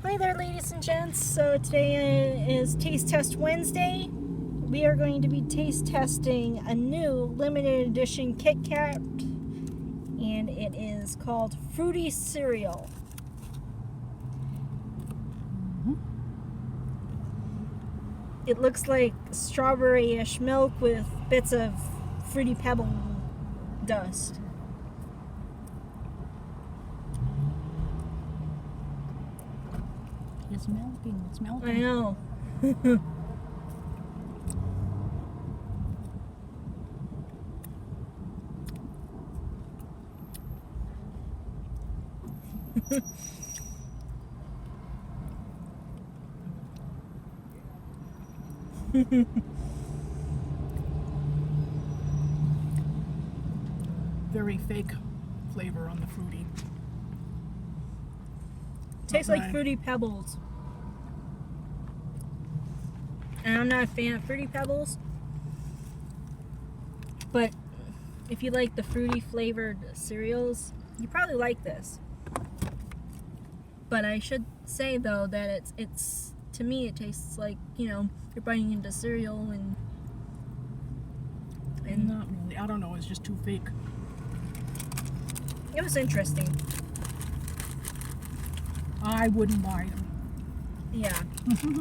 Hi there, ladies and gents. So today is Taste Test Wednesday. We are going to be taste testing a new limited edition Kit Kat, and it is called Fruity Cereal. It looks like strawberry-ish milk with bits of Fruity Pebble dust. It's melting. It's melting. I know. Very fake flavor on the fruity. Tastes like Fruity Pebbles. And I'm not a fan of Fruity Pebbles. But if you like the fruity flavored cereals, you probably like this. But I should say though that it's to me it tastes like, you know, you're biting into cereal and Not really. I don't know. It's just too fake. it was interesting. I wouldn't buy them. Yeah.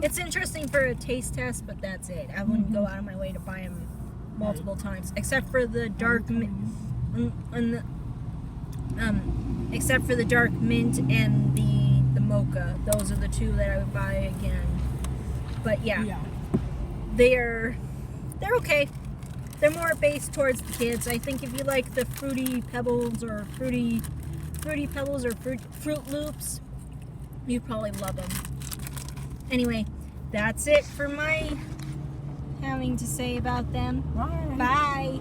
It's interesting for a taste test, but that's it. I wouldn't go out of my way to buy them multiple times, except for the dark except for the dark mint and the mocha. Those are the two that I would buy again. But yeah. They're okay. They're more based towards the kids. I think if you like the Fruity Pebbles or Fruity Pebbles or Fruit Loops, you'd probably love them. Anyway, that's it for my having to say about them. Bye. Bye.